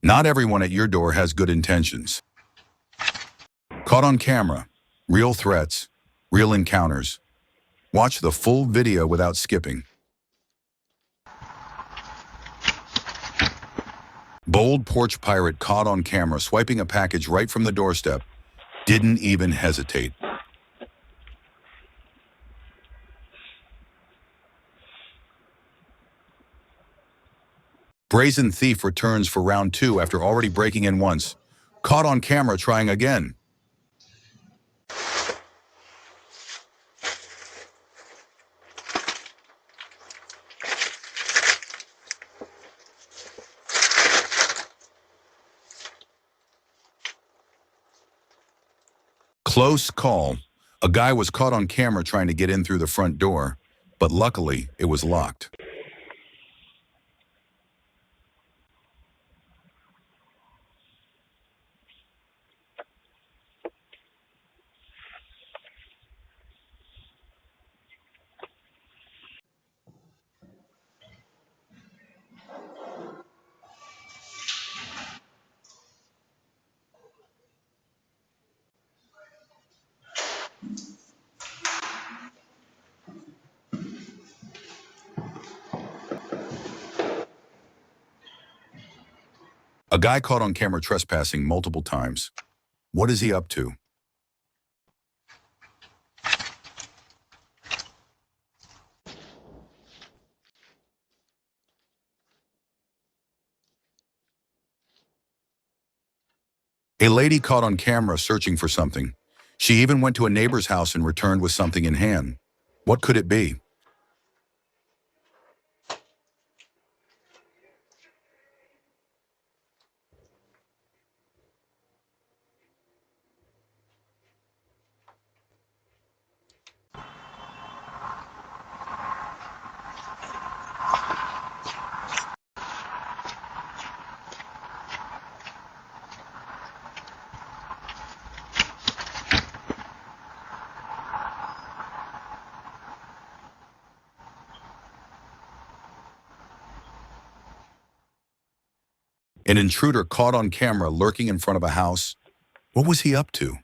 Not everyone at your door has good intentions. Caught on camera. Real threats. Real encounters. Watch the full video without skipping. Bold porch pirate caught on camera swiping a package right from the doorstep. Didn't even hesitate. Brazen thief returns for round 2 after already breaking in once. Caught on camera trying again. Close call. A guy was caught on camera trying to get in through the front door, but luckily it was locked. A guy caught on camera trespassing multiple times. What is he up to? A lady caught on camera searching for something. She even went to a neighbor's house and returned with something in hand. What could it be? An intruder caught on camera lurking in front of a house. What was he up to?